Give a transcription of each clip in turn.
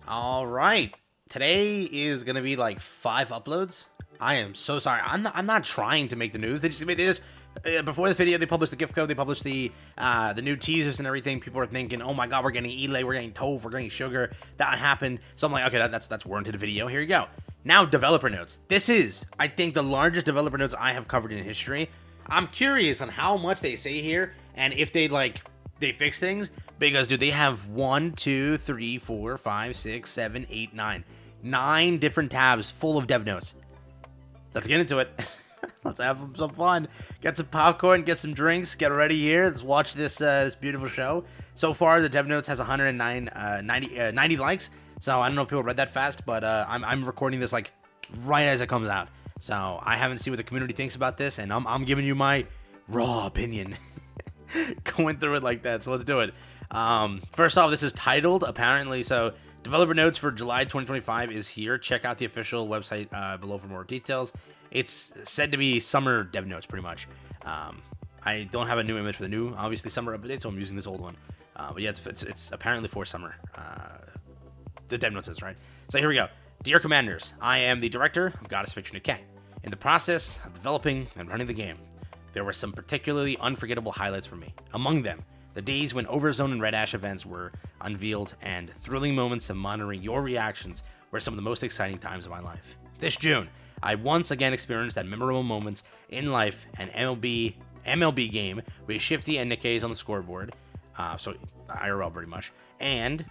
All right. Today is gonna be like 5 uploads. I am so sorry. I'm not trying to make the news. Before this video, they published the gift code. They published the new teasers and everything. People are thinking, oh my god, we're getting Elay, we're getting Toph, we're getting Sugar. That happened. So I'm like, okay, that's warranted a video. Here you go. Now, developer notes. This is, I think, the largest developer notes I have covered in history. I'm curious on how much they say here and if they fix things, because dude, they have 1, 2, 3, 4, 5, 6, 7, 8, 9 different tabs full of dev notes. Let's get into it. Let's have some fun. Get some popcorn, get some drinks, get ready here. Let's watch this beautiful show. So far, the dev notes has 90 likes. So I don't know if people read that fast, but I'm recording this like right as it comes out. So I haven't seen what the community thinks about this, and I'm giving you my raw opinion. Going through it like that. So let's do it. First off, this is titled apparently. So developer notes for July 2025 is here. Check out the official website below for more details. It's said to be summer dev notes, pretty much. I don't have a new image for the new, obviously, summer update, so I'm using this old one. But yeah, it's apparently for summer. The dev notes is right. So here we go. Dear Commanders, I am the director of Goddess Fiction Nikke. In the process of developing and running the game, there were some particularly unforgettable highlights for me. Among them, the days when Overzone and Red Ash events were unveiled, and thrilling moments of monitoring your reactions were some of the most exciting times of my life. This June, I once again experienced that memorable moments in life, an MLB game with Shifty and Nikke's on the scoreboard, so IRL pretty much, and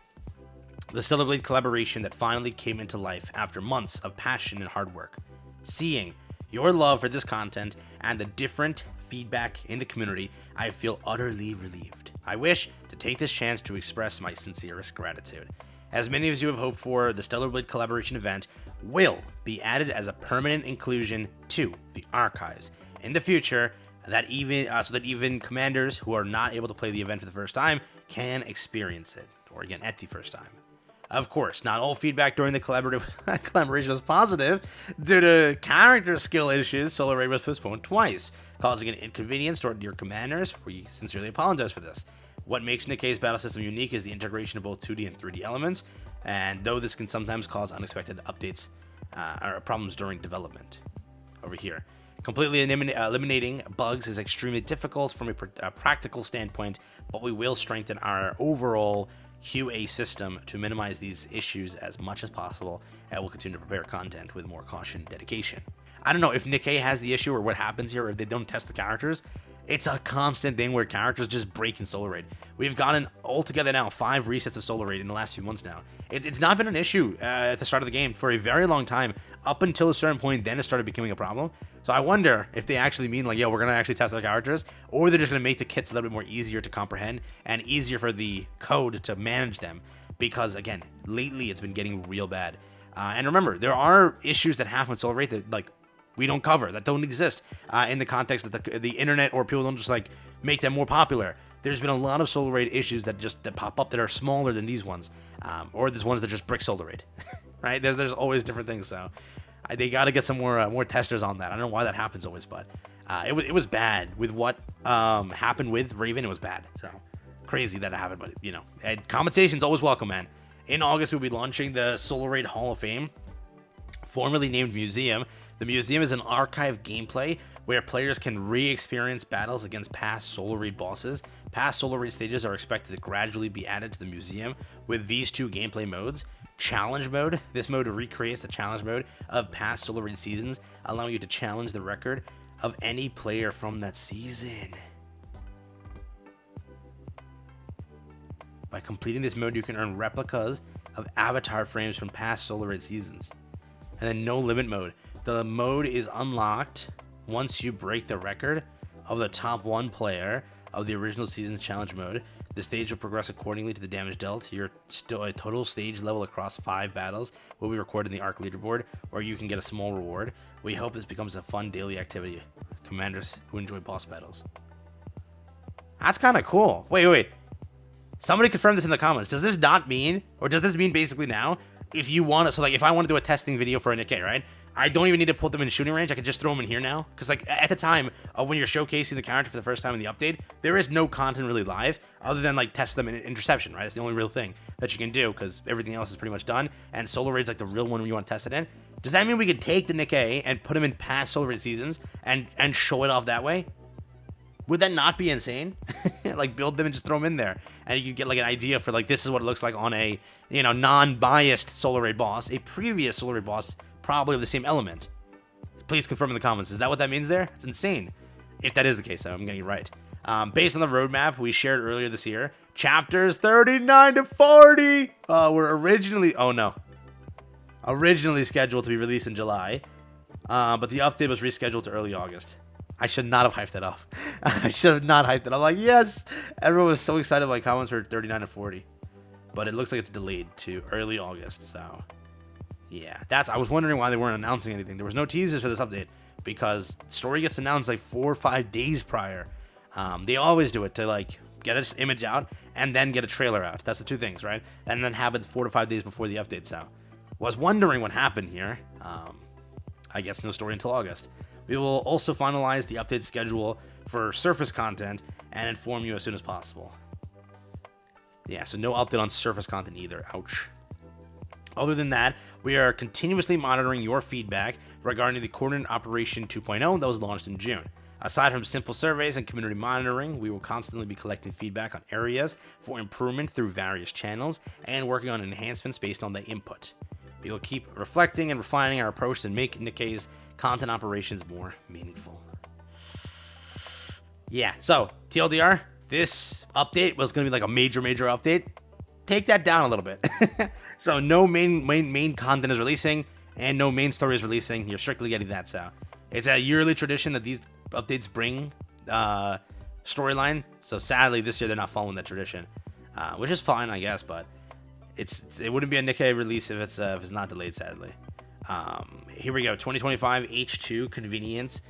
the Stellar Blade collaboration that finally came into life after months of passion and hard work. Seeing your love for this content and the different feedback in the community, I feel utterly relieved. I wish to take this chance to express my sincerest gratitude. As many of you have hoped for, the Stellar Blade collaboration event will be added as a permanent inclusion to the archives in the future, so that even commanders who are not able to play the event for the first time can experience it, or again, at the first time. Of course, not all feedback during the collaboration was positive. Due to character skill issues, Solar Raid was postponed twice, causing an inconvenience to your commanders. We sincerely apologize for this. What makes Nikke's battle system unique is the integration of both 2D and 3D elements, and though this can sometimes cause unexpected updates or problems during development. Over here. Completely eliminating bugs is extremely difficult from a practical standpoint, but we will strengthen our overall QA system to minimize these issues as much as possible, and we'll continue to prepare content with more caution and dedication. I don't know if Nikke has the issue or what happens here, or if they don't test the characters. It's a constant thing where characters just break in Solar Raid. We've gotten altogether now 5 resets of Solar Raid in the last few months now. It's not been an issue at the start of the game for a very long time, up until a certain point, then it started becoming a problem. So I wonder if they actually mean like, yo, we're going to actually test the characters, or they're just going to make the kits a little bit more easier to comprehend and easier for the code to manage them. Because again, lately it's been getting real bad. And remember, there are issues that happen with Solar Raid that like we don't cover, that don't exist in the context that the internet or people don't just like make them more popular. There's been a lot of Solar Raid issues that pop up that are smaller than these ones, or there's ones that just brick Solar Raid, right? There's always different things, so they got to get some more testers on that. I don't know why that happens always, but it was bad with what happened with Raven. It was bad, so crazy that it happened, but you know, compensation's always welcome, man. In August, we'll be launching the Solar Raid Hall of Fame, formerly named Museum. The museum is an archive gameplay where players can re-experience battles against past Solar Raid bosses. Past Solar Raid stages are expected to gradually be added to the museum with these 2 gameplay modes. Challenge mode. This mode recreates the challenge mode of past Solar Raid seasons, allowing you to challenge the record of any player from that season. By completing this mode, you can earn replicas of avatar frames from past Solar Raid seasons. And then no limit mode. The mode is unlocked once you break the record of the top 1 player of the original season's challenge mode. The stage will progress accordingly to the damage dealt. Your total stage level across 5 battles will be recorded in the ARC leaderboard, or you can get a small reward. We hope this becomes a fun daily activity. Commanders who enjoy boss battles. That's kind of cool. Wait. Somebody confirm this in the comments. Does this not mean, or does this mean basically now, if you want to, so like if I want to do a testing video for a Nikke, right? I don't even need to put them in shooting range. I can just throw them in here now. Because, like, at the time of when you're showcasing the character for the first time in the update, there is no content really live other than, like, test them in interception, right? That's the only real thing that you can do because everything else is pretty much done. And Solar Raid's, like, the real one when you want to test it in. Does that mean we could take the Nikke and put him in past Solar Raid seasons and show it off that way? Would that not be insane? Like, build them and just throw them in there. And you could get, like, an idea for, like, this is what it looks like on a, you know, non-biased Solar Raid boss. A previous Solar Raid boss, probably of the same element. Please confirm in the comments. Is that what that means there? It's insane. If that is the case, though, I'm getting it right. Based on the roadmap we shared earlier this year, chapters 39 to 40 were originally... Oh, no. Originally scheduled to be released in July. But the update was rescheduled to early August. I should not have hyped that up. I should have not hyped it. I'm like, yes! Everyone was so excited by comments for 39 to 40. But it looks like it's delayed to early August, so... Yeah, I was wondering why they weren't announcing anything. There was no teasers for this update because the story gets announced like 4 or 5 days prior. They always do it to like get an image out and then get a trailer out. That's the two things, right? And then happens 4 to 5 days before the update's out. Was wondering what happened here. I guess no story until August. We will also finalize the update schedule for surface content and inform you as soon as possible. Yeah, so no update on surface content either. Ouch. Other than that, we are continuously monitoring your feedback regarding the Coordinate Operation 2.0 that was launched in June. Aside from simple surveys and community monitoring, we will constantly be collecting feedback on areas for improvement through various channels and working on enhancements based on the input. We will keep reflecting and refining our approach to make Nikke's content operations more meaningful. Yeah, so TLDR, this update was going to be like a major update. Take that down a little bit. So no main content is releasing and no main story is releasing. You're strictly getting that. So it's a yearly tradition that these updates bring storyline. So sadly this year they're not following that tradition, which is fine, I guess. But it wouldn't be a Nikke release if it's not delayed. Sadly. Here we go. 2025 H2 convenience.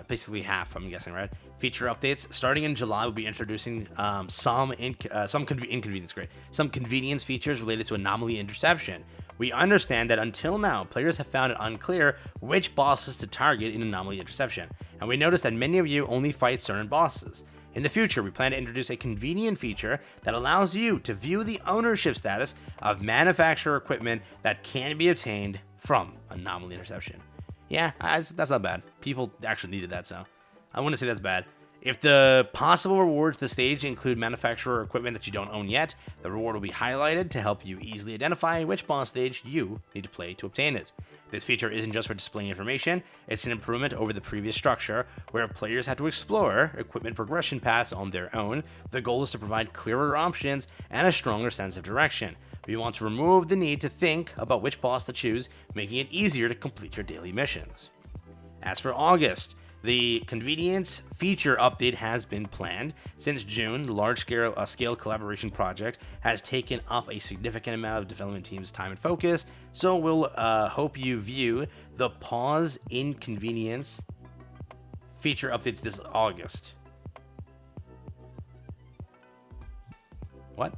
Basically half, I'm guessing, right? Feature updates starting in July. We'll be introducing some convenience features related to anomaly interception. We understand that until now, players have found it unclear which bosses to target in anomaly interception, and we noticed that many of you only fight certain bosses. In the future, we plan to introduce a convenient feature that allows you to view the ownership status of manufacturer equipment that can be obtained from anomaly interception. Yeah, that's not bad. People actually needed that, so I wouldn't say that's bad. If the possible rewards to the stage include manufacturer equipment that you don't own yet, the reward will be highlighted to help you easily identify which boss stage you need to play to obtain it. This feature isn't just for displaying information, it's an improvement over the previous structure, where players had to explore equipment progression paths on their own. The goal is to provide clearer options and a stronger sense of direction. We want to remove the need to think about which boss to choose, making it easier to complete your daily missions. As for August, the convenience feature update has been planned. Since June, the large-scale collaboration project has taken up a significant amount of development team's time and focus, so we'll hope you view the pause inconvenience feature updates this August. What?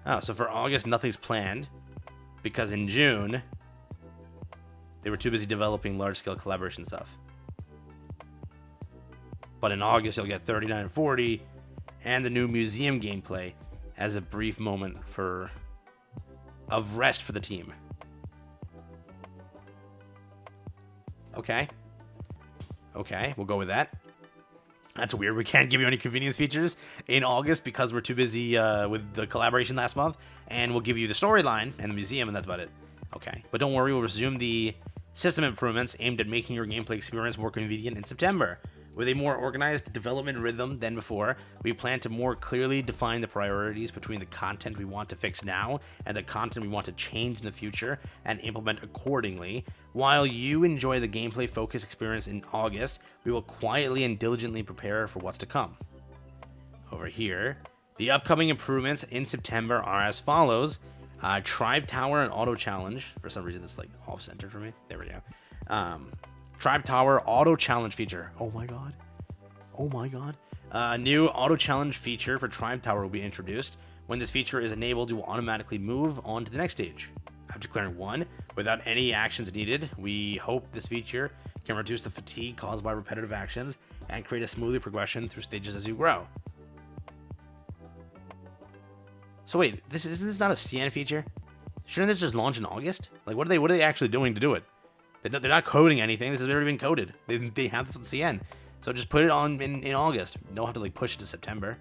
Oh, so for August, nothing's planned, because in June, they were too busy developing large-scale collaboration stuff. But in August, you'll get 39 and 40, and the new museum gameplay as a brief moment of rest for the team. Okay, we'll go with that. That's weird. We can't give you any convenience features in August because we're too busy with the collaboration last month, and we'll give you the storyline and the museum, and that's about it. Okay, but don't worry, we'll resume the system improvements aimed at making your gameplay experience more convenient in September. With a more organized development rhythm than before, we plan to more clearly define the priorities between the content we want to fix now and the content we want to change in the future and implement accordingly. While you enjoy the gameplay focused experience in August, we will quietly and diligently prepare for what's to come. Over here, the upcoming improvements in September are as follows. Tribe Tower and Auto Challenge. For some reason, it's like off-center for me. There we go. Tribe Tower Auto Challenge feature. Oh my god. New Auto Challenge feature for Tribe Tower will be introduced. When this feature is enabled, you will automatically move on to the next stage. After clearing one without any actions needed, we hope this feature can reduce the fatigue caused by repetitive actions and create a smoother progression through stages as you grow. So wait, isn't this not a CN feature? Shouldn't this just launch in August? Like, what are they actually doing to do it? They're not coding anything. This has already been coded. They have this on CN. So just put it on in August. You don't have to like push it to September.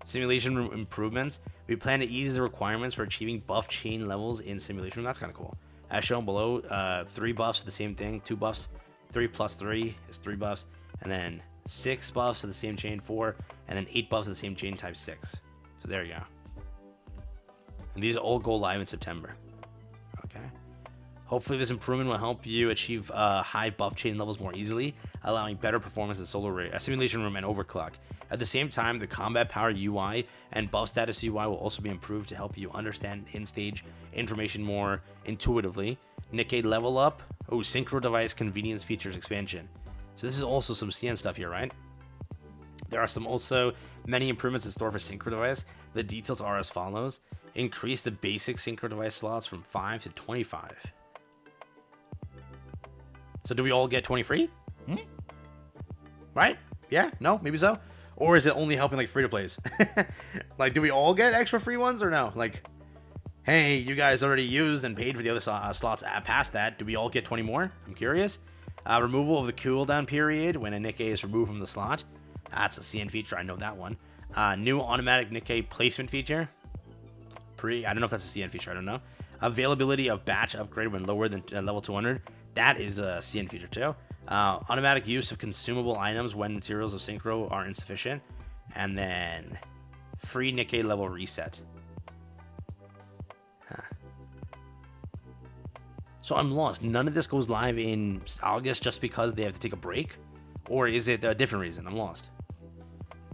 Simulation room improvements. We plan to ease the requirements for achieving buff chain levels in simulation room. That's kind of cool. As shown below, 3 buffs are the same thing. 2 buffs. 3 plus 3 is 3 buffs. And then 6 buffs of the same chain, 4. And then 8 buffs of the same chain times 6. So there you go. And these all go live in September. Okay. Hopefully this improvement will help you achieve high buff chain levels more easily, allowing better performance in simulation room and overclock. At the same time, the combat power UI and buff status UI will also be improved to help you understand in-stage information more intuitively. Nikke level up. Oh, Synchro Device convenience features expansion. So this is also some CN stuff here, right? There are also many improvements in store for Synchro Device. The details are as follows. Increase the basic Synchro Device slots from 5 to 25. So do we all get 20 free? Right? Yeah? No? Maybe so? Or is it only helping like free-to-plays? Like, do we all get extra free ones or no? Like, hey, you guys already used and paid for the other slots past that. Do we all get 20 more? I'm curious. Removal of the cooldown period when a Nikke is removed from the slot. That's a CN feature. I know that one. New automatic Nikke placement feature. I don't know if that's a CN feature. I don't know. Availability of batch upgrade when lower than level 200. That is a CN feature too. Automatic use of consumable items when materials of Synchro are insufficient. And then free Nikke level reset. Huh. So I'm lost. None of this goes live in August just because they have to take a break? Or is it a different reason? I'm lost.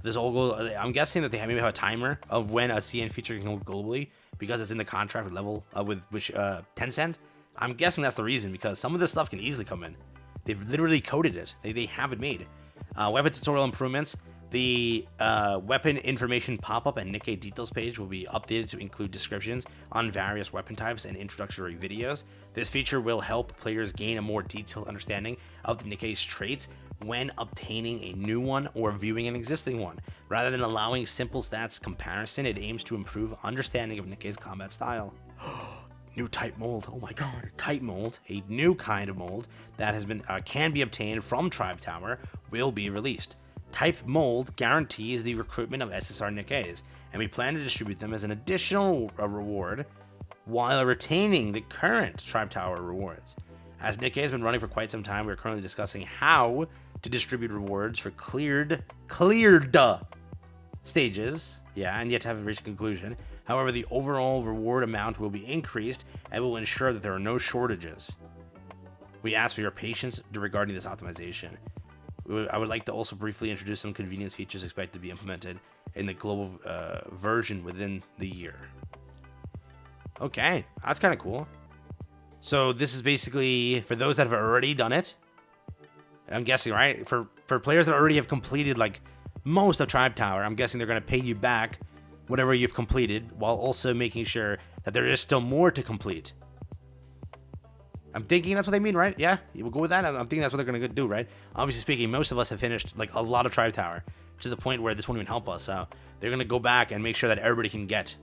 This all goes, I'm guessing that they maybe have a timer of when a CN feature can go globally because it's in the contract with Tencent. I'm guessing that's the reason, because some of this stuff can easily come in. They've literally coded it. They have it made. Weapon tutorial improvements. The weapon information pop-up and Nikke details page will be updated to include descriptions on various weapon types and introductory videos. This feature will help players gain a more detailed understanding of the Nikke's traits when obtaining a new one or viewing an existing one. Rather than allowing simple stats comparison, it aims to improve understanding of Nikke's combat style. New type mold. Oh my god, type mold, a new kind of mold that has been can be obtained from Tribe Tower, will be released. Type mold guarantees the recruitment of SSR Nikkes, and we plan to distribute them as an additional reward while retaining the current Tribe Tower rewards. As Nikke has been running for quite some time, we are currently discussing how to distribute rewards for cleared stages, and yet to have reached a conclusion. However, the overall reward amount will be increased and will ensure that there are no shortages. We ask for your patience regarding this optimization. I would like to also briefly introduce some convenience features expected to be implemented in the global version within the year. Okay, that's kind of cool. So this is basically for those that have already done it. I'm guessing, right? For players that already have completed like most of Tribe Tower, I'm guessing they're going to pay you back whatever you've completed, while also making sure that there is still more to complete. I'm thinking that's what they mean, right? Yeah, we'll go with that. I'm thinking that's what they're going to do, right? Obviously speaking, most of us have finished like a lot of Tribe Tower to the point where this won't even help us. So they're going to go back and make sure that everybody can get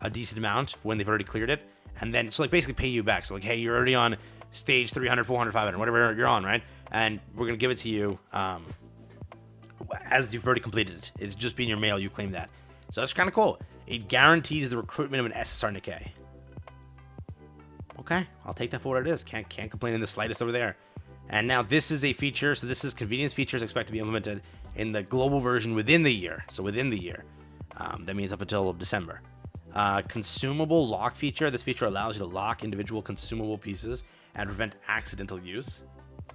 a decent amount when they've already cleared it. And then, so like basically pay you back. So like, hey, you're already on stage 300, 400, 500, whatever you're on, right? And we're going to give it to you as you've already completed it. It's just being your mail, you claim that. So that's kind of cool. It guarantees the recruitment of an SSR Nikke. Okay, I'll take that for what it is. Can't complain in the slightest over there. And now this is a feature. So this is convenience features expected to be implemented in the global version within the year. So within the year. That means up until December. Consumable lock feature. This feature allows you to lock individual consumable pieces and prevent accidental use.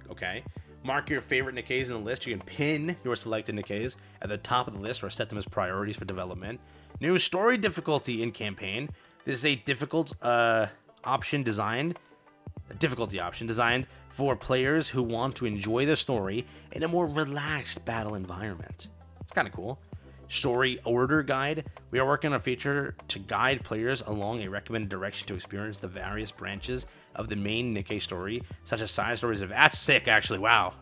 Okay. Mark your favorite Nikkes in the list. You can pin your selected Nikkes at the top of the list or set them as priorities for development. New story difficulty in campaign. This is a difficulty option designed for players who want to enjoy the story in a more relaxed battle environment. It's kind of cool. story order guide. We are working on a feature to guide players along a recommended direction to experience the various branches of the main Nikke story, such as side stories of. That's sick, actually. Wow,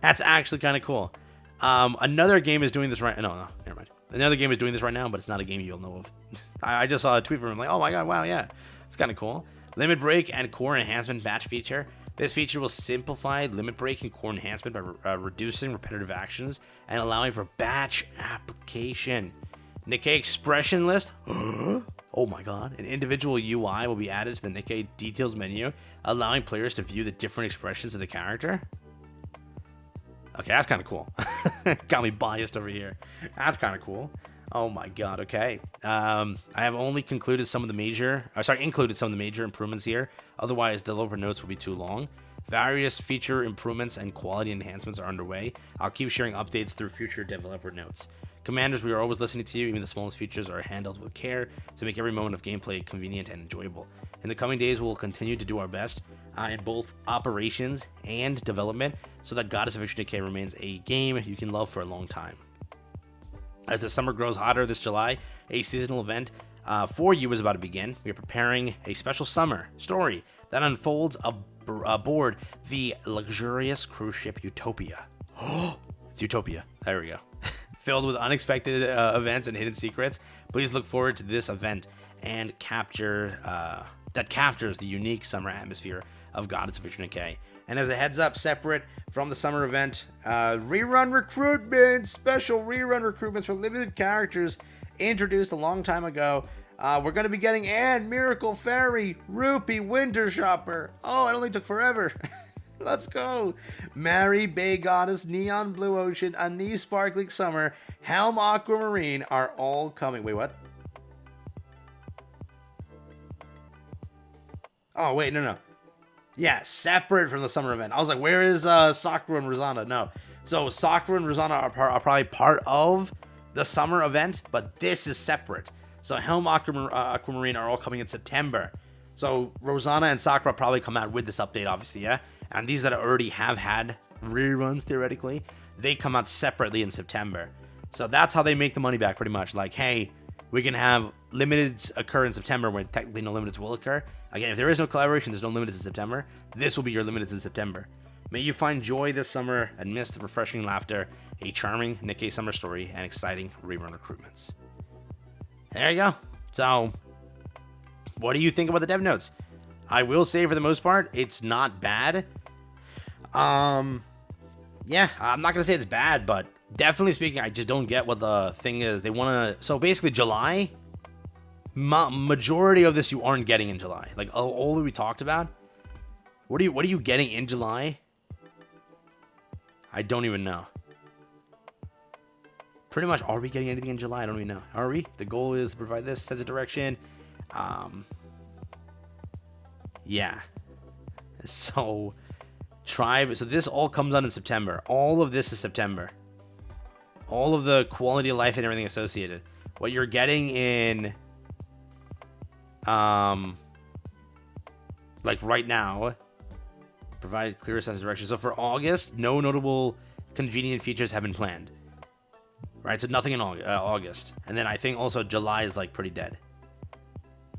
that's actually kind of cool. Another game is doing this right. No, never mind. Another game is doing this right now, but it's not a game you'll know of. I just saw a tweet from him like, oh my god, wow, yeah, it's kind of cool. Limit break and core enhancement batch feature. This feature will simplify limit break and core enhancement by reducing repetitive actions and allowing for batch application. Nikke expression list. Oh my god. An individual UI will be added to the Nikke details menu, allowing players to view the different expressions of the character. Okay, that's kind of cool. Got me biased over here. That's kind of cool. Oh my god, okay. I have only included some of the major improvements here. Otherwise, the developer notes will be too long. Various feature improvements and quality enhancements are underway. I'll keep sharing updates through future developer notes. Commanders, we are always listening to you. Even the smallest features are handled with care to make every moment of gameplay convenient and enjoyable. In the coming days, we'll continue to do our best in both operations and development so that Goddess of Victory Nikke remains a game you can love for a long time. As the summer grows hotter this July, a seasonal event for you is about to begin. We are preparing a special summer story that unfolds aboard the luxurious cruise ship Utopia. It's Utopia. There we go. Filled with unexpected events and hidden secrets. Please look forward to this event and that captures the unique summer atmosphere of Goddess of Victory Nikke. And as a heads up, separate from the summer event, rerun recruitment, special rerun recruitments for limited characters introduced a long time ago. We're going to be getting Anne, Miracle Fairy, Rupee, Winter Shopper. Oh, it only took forever. Let's go. Mary, Bay Goddess, Neon Blue Ocean, Anise Sparkling Summer, Helm Aquamarine are all coming. Wait, what? Oh, wait, no. Yeah, separate from the summer event. I was like, where is Sakura and Rosanna? No. So Sakura and Rosanna are probably part of the summer event, but this is separate. So Helm Aquamarine are all coming in September. So Rosanna and Sakura probably come out with this update, obviously, yeah? And these that already have had reruns, theoretically, they come out separately in September. So that's how they make the money back, pretty much. Like, hey, we can have limiteds occur in September when technically no limiteds will occur. Again, if there is no collaboration, there's no limiteds in September. This will be your limiteds in September. May you find joy this summer and miss the refreshing laughter, a charming Nikke summer story, and exciting rerun recruitments. There you go. So, what do you think about the dev notes? I will say, for the most part, it's not bad. Yeah, I'm not gonna say it's bad, but definitely speaking, I just don't get what the thing is. They want to. So basically, July. Majority of this you aren't getting in July. Like all that we talked about. What are you getting in July? I don't even know. Pretty much, are we getting anything in July? I don't even know. Are we? The goal is to provide this sense of direction. Yeah. So, Tribe. So this all comes out in September. All of this is September. All of the quality of life and everything associated. What you're getting in, like right now, provide clear sense of direction. So for August, no notable convenient features have been planned. Right, so nothing in August. And then I think also July is like pretty dead.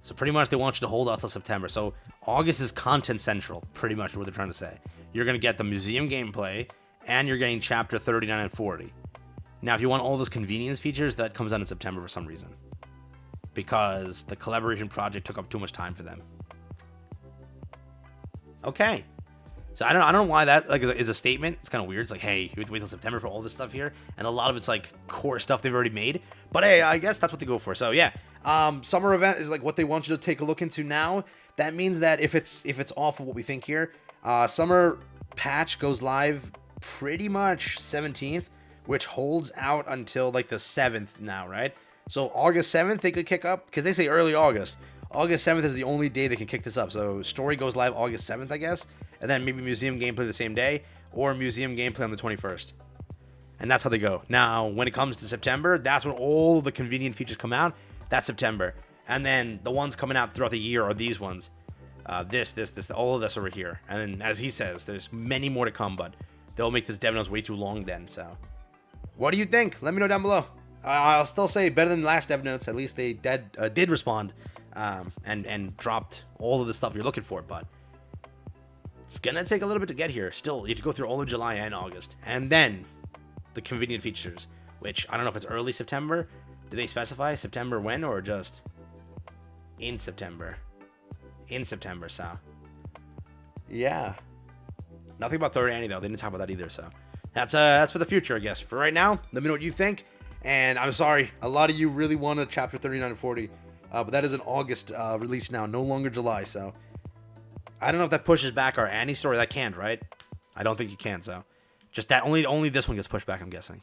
So pretty much they want you to hold out till September. So August is content central, pretty much what they're trying to say. You're going to get the museum gameplay, and you're getting chapter 39 and 40. Now, if you want all those convenience features, that comes out in September for some reason. Because the collaboration project took up too much time for them. Okay. So I don't know why that like is a statement. It's kind of weird. It's like, hey, you have to wait till September for all this stuff here, and a lot of it's like core stuff they've already made. But hey, I guess that's what they go for. So yeah, summer event is like what they want you to take a look into now. That means that if it's off of what we think here, summer patch goes live pretty much 17th, which holds out until like the 7th now, right? So August 7th they could kick up because they say early August. August 7th is the only day they can kick this up. So story goes live August 7th, I guess. And then maybe museum gameplay the same day, or museum gameplay on the 21st. And that's how they go. Now, when it comes to September, that's when all the convenient features come out. That's September. And then the ones coming out throughout the year are these ones. This, all of this over here. And then, as he says, there's many more to come, but they'll make this dev notes way too long then. So, what do you think? Let me know down below. I'll still say better than last dev notes. At least they did respond and dropped all of the stuff you're looking for, but it's gonna take a little bit to get here. Still, you have to go through all of July and August, and then the convenient features, which I don't know if it's early September. Do they specify September when, or just in September? In September, so yeah. Nothing about third Annie though. They didn't talk about that either, so that's for the future, I guess. For right now, let me know what you think. And I'm sorry, a lot of you really wanted chapter 39 and 40, but that is an August release now, no longer July. So I don't know if that pushes back our Annie story. That can't, right? I don't think you can. So just that only this one gets pushed back, I'm guessing.